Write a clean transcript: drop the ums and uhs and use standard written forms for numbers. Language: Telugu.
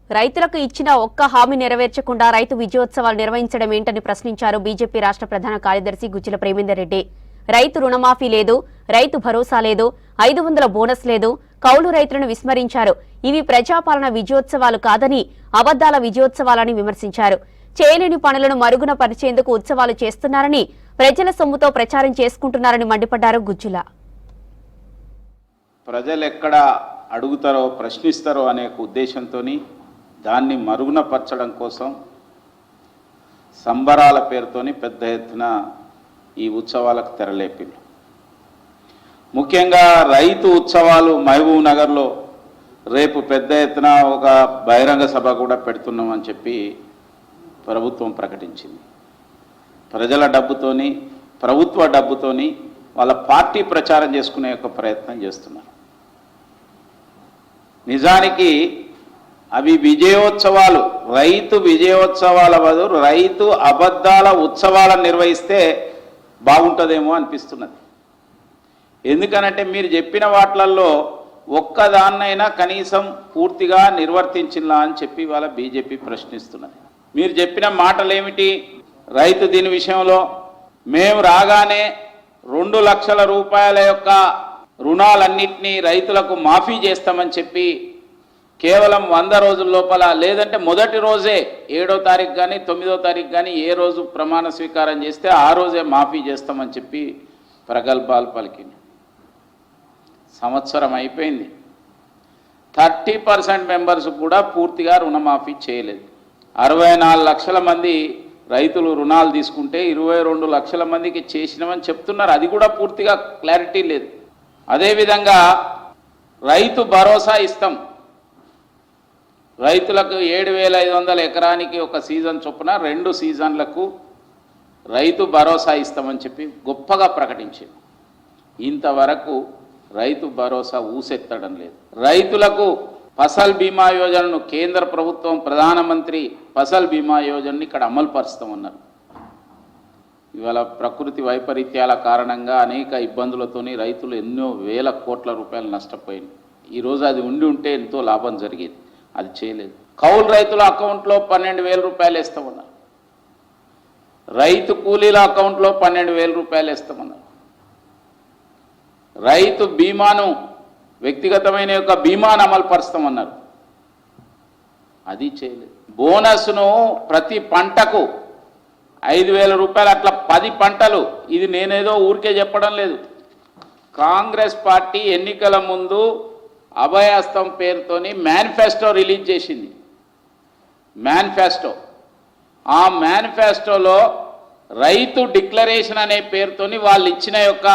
రైతులకు ఇచ్చిన ఒక్క హామీ నెరవేర్చకుండా రైతు విజయోత్సవాలు నిర్వహించడం ఏంటని ప్రశ్నించారు బీజేపీ రాష్ట్ర ప్రధాన కార్యదర్శి గుజ్జల ప్రేమేందర్ రెడ్డి. రైతు రుణమాఫీ లేదు, రైతు భరోసా లేదు, 500 బోనస్ లేదు, కౌలు రైతులను విస్మరించారు. ఇవి ప్రజాపాలన విజయోత్సవాలు కాదని, అబద్దాల విజయోత్సవాలని విమర్శించారు. చేయలేని పనులను మరుగున పరిచేందుకు ఉత్సవాలు చేస్తున్నారని, ప్రజల సొమ్ముతో ప్రచారం చేసుకుంటున్నారని మండిపడ్డారు గుజ్జుల. ప్రజలు ఎక్కడ అడుగుతారో ప్రశ్నిస్తారో అనే ఉద్దేశంతోని దాన్ని మరుగున పరచడం కోసం సంబరాల పేరుతోని పెద్ద ఎత్తున ఈ ఉత్సవాలకు తెరలేపింది. ముఖ్యంగా రైతు ఉత్సవాలు మహబూబ్ నగర్లో రేపు పెద్ద ఎత్తున ఒక బహిరంగ సభ కూడా పెడుతున్నామని చెప్పి ప్రభుత్వం ప్రకటించింది. ప్రజల డబ్బుతోని, ప్రభుత్వ డబ్బుతోని వాళ్ళ పార్టీ ప్రచారం చేసుకునే ఒక ప్రయత్నం చేస్తున్నారు. నిజానికి అవి విజయోత్సవాలు, రైతు విజయోత్సవాల బదులు రైతు అబద్ధాల ఉత్సవాలను నిర్వహిస్తే బాగుంటుందేమో అనిపిస్తున్నది. ఎందుకనంటే మీరు చెప్పిన వాటిల్లో ఒక్కదాన్నైనా కనీసం పూర్తిగా నిర్వర్తించినా అని చెప్పి వాళ్ళ బీజేపీ ప్రశ్నిస్తున్నది. మీరు చెప్పిన మాటలు ఏమిటి? రైతు దీని విషయంలో మేము రాగానే 2 లక్షల రూపాయల యొక్క రుణాలన్నింటినీ రైతులకు మాఫీ చేస్తామని చెప్పి కేవలం 100 రోజుల లోపల, లేదంటే మొదటి రోజే 7వ తారీఖు కానీ 9వ తారీఖు కానీ ఏ రోజు ప్రమాణ స్వీకారం చేస్తే ఆ రోజే మాఫీ చేస్తామని చెప్పి ప్రగల్భాలు పలికింది. సంవత్సరం అయిపోయింది, 30% మెంబర్స్ కూడా పూర్తిగా రుణమాఫీ చేయలేదు. 64 లక్షల మంది రైతులు రుణాలు తీసుకుంటే 22 లక్షల మందికి చేసినామని చెప్తున్నారు. అది కూడా పూర్తిగా క్లారిటీ లేదు. అదేవిధంగా రైతు భరోసా ఇస్తాం, రైతులకు 7,500 ఎకరానికి ఒక సీజన్ చొప్పున 2 సీజన్లకు రైతు భరోసా ఇస్తామని చెప్పి గొప్పగా ప్రకటించింది. ఇంతవరకు రైతు భరోసా ఊసెత్తడం లేదు. రైతులకు ఫసల్ బీమా యోజనను కేంద్ర ప్రభుత్వం ప్రధానమంత్రి ఫసల్ బీమా యోజనని ఇక్కడ అమలు పరుస్తామన్నారు. ఇవాళ ప్రకృతి వైపరీత్యాల కారణంగా అనేక ఇబ్బందులతోని రైతులు ఎన్నో వేల కోట్ల రూపాయలు నష్టపోయింది. ఈరోజు అది ఉంటే ఎంతో లాభం జరిగేది, అది చేయలేదు. కౌలు రైతుల అకౌంట్లో 12,000 రూపాయలు వేస్తామన్నారు. రైతు కూలీల అకౌంట్లో 12,000 రూపాయలు వేస్తామన్నారు. రైతు బీమాను, వ్యక్తిగతమైన యొక్క బీమాను అమలు పరుస్తామన్నారు, అది చేయలేదు. బోనస్ను ప్రతి పంటకు 5,000 రూపాయలు, అట్లా 10 పంటలు. ఇది నేనేదో ఊరికే చెప్పడం లేదు. కాంగ్రెస్ పార్టీ ఎన్నికల ముందు అభయహస్తం పేరుతోని మేనిఫెస్టో రిలీజ్ చేసింది. ఆ మేనిఫెస్టోలో రైతు డిక్లరేషన్ అనే పేరుతోని వాళ్ళు ఇచ్చిన యొక్క